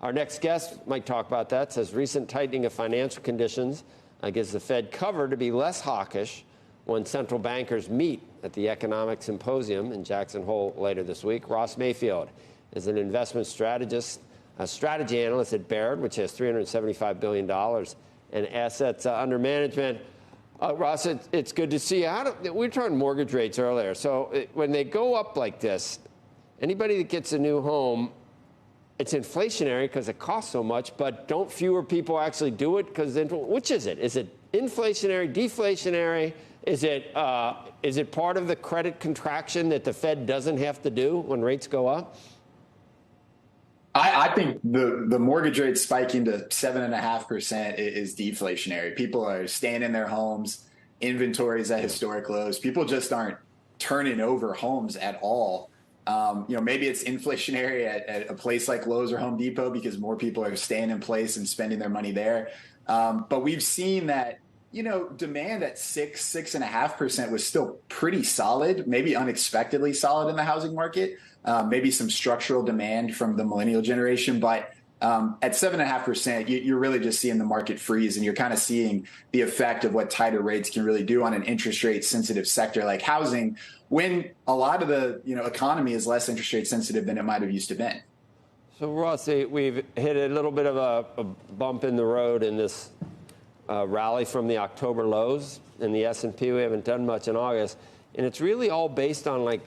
Our next guest might talk about that. Says recent tightening of financial conditions gives the Fed cover to be less hawkish when central bankers meet at the economic symposium in Jackson Hole later this week. Ross Mayfield is an investment strategist, a strategy analyst at Baird, which has $375 billion in assets under management. Ross, it's good to see you. We were talking mortgage rates earlier. So when they go up like this, anybody that gets a new home, it's inflationary because it costs so much, but don't fewer people actually do it? Because which is it? Is it inflationary, deflationary? Is it part of the credit contraction that the Fed doesn't have to do when rates go up? I think the mortgage rate spiking to 7.5% is deflationary. People are staying in their homes, inventories at historic lows. People just aren't turning over homes at all. Maybe it's inflationary at a place like Lowe's or Home Depot because more people are staying in place and spending their money there. But we've seen that, demand at 6.5% was still pretty solid, maybe unexpectedly solid in the housing market. Maybe some structural demand from the millennial generation. But at 7.5%, you're really just seeing the market freeze, and you're kind of seeing the effect of what tighter rates can really do on an interest rate sensitive sector like housing, when a lot of the economy is less interest rate sensitive than it might have used to been. So, Ross, we've hit a little bit of a bump in the road in this rally from the October lows in the S&P. We haven't done much in August, and it's really all based on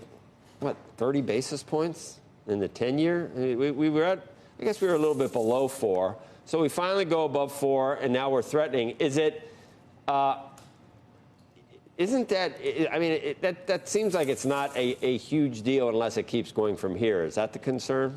30 basis points in the 10-year. We were at, I guess we were a little bit below 4. So we finally go above 4, and now we're threatening. Isn't that, that seems like it's not a huge deal unless it keeps going from here. Is that the concern?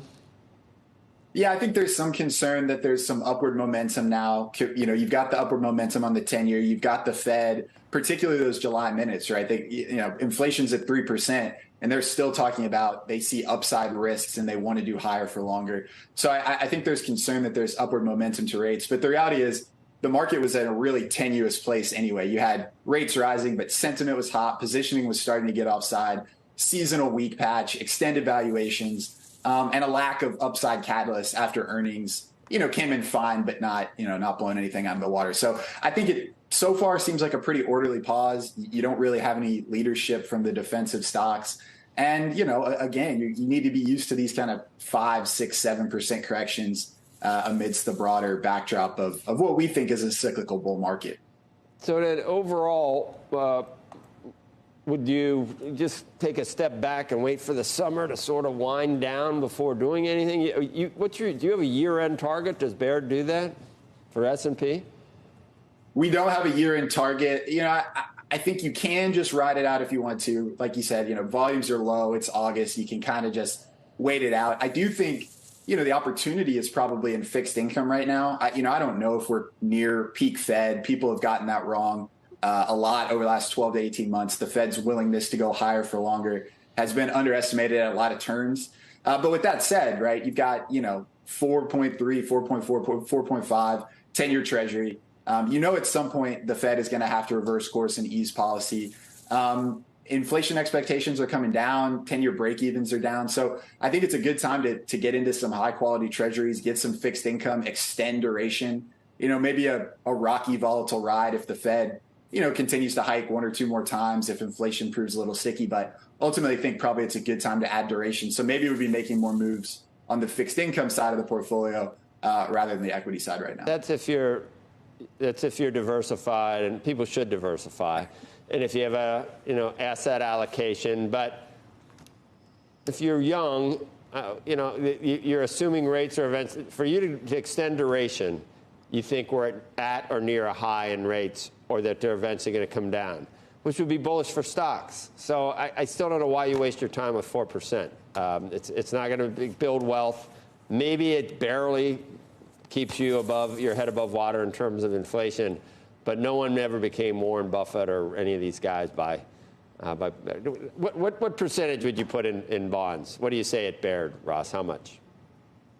Yeah, I think there's some concern that there's some upward momentum now. You've got the upward momentum on the 10-year. You've got the Fed, particularly those July minutes, right? Inflation's at 3%, and they're still talking about they see upside risks and they want to do higher for longer. So I think there's concern that there's upward momentum to rates. But the reality is the market was in a really tenuous place anyway. You had rates rising, but sentiment was hot. Positioning was starting to get offside. Seasonal weak patch, extended valuations. And a lack of upside catalyst after earnings, came in fine, but not blowing anything out of the water. So I think it so far seems like a pretty orderly pause. You don't really have any leadership from the defensive stocks. And, again, you need to be used to these kind of 5, 6, 7% corrections amidst the broader backdrop of what we think is a cyclical bull market. So that overall, would you just take a step back and wait for the summer to sort of wind down before doing anything? Do you have a year-end target? Does Baird do that for S&P? We don't have a year-end target. I think you can just ride it out if you want to. Like you said, volumes are low. It's August. You can kind of just wait it out. I do think, the opportunity is probably in fixed income right now. I don't know if we're near peak Fed. People have gotten that wrong a lot over the last 12 to 18 months. The Fed's willingness to go higher for longer has been underestimated at a lot of turns. But with that said, right, you've got, 4.3, 4.4, 4.5, 10-year Treasury. At some point the Fed is going to have to reverse course and ease policy. Inflation expectations are coming down. 10-year break-evens are down. So I think it's a good time to get into some high-quality Treasuries, get some fixed income, extend duration. Maybe a rocky, volatile ride if the Fed continues to hike 1 or 2 more times, if inflation proves a little sticky. But ultimately, I think probably it's a good time to add duration. So maybe we'll be making more moves on the fixed income side of the portfolio rather than the equity side right now. That's if you're diversified, and people should diversify, and if you have a asset allocation. But if you're young, you're assuming rates are events for you to extend duration. You think we're at or near a high in rates, or that they're eventually going to come down, which would be bullish for stocks. So I still don't know why you waste your time with 4%. It's not going to build wealth. Maybe it barely keeps you above your head above water in terms of inflation, but no one ever became Warren Buffett or any of these guys by what percentage would you put in bonds? What do you say at Baird, Ross? How much?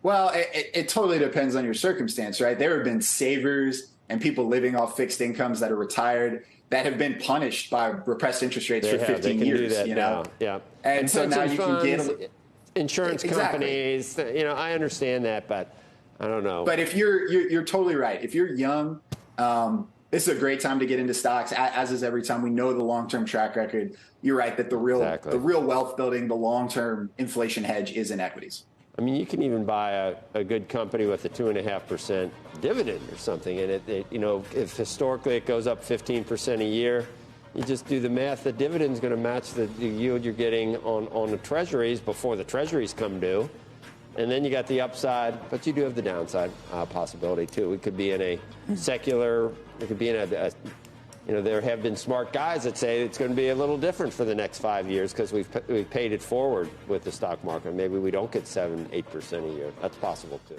Well, it totally depends on your circumstance, right? There have been savers and people living off fixed incomes that are retired that have been punished by repressed interest rates for 15 years. Do that now. Yeah. And so now you can get insurance companies. I understand that, but I don't know. But if you're totally right. If you're young, this is a great time to get into stocks, as is every time. We know the long-term track record. You're right that the real wealth building, the long-term inflation hedge is in equities. I mean, you can even buy a good company with a 2.5% dividend or something, and if historically it goes up 15% a year, you just do the math. The dividend's going to match the yield you're getting on the treasuries before the treasuries come due, and then you got the upside, but you do have the downside possibility too. It could be in a secular. It could be in there have been smart guys that say it's going to be a little different for the next 5 years because we've paid it forward with the stock market. Maybe we don't get 7-8% a year. That's possible too.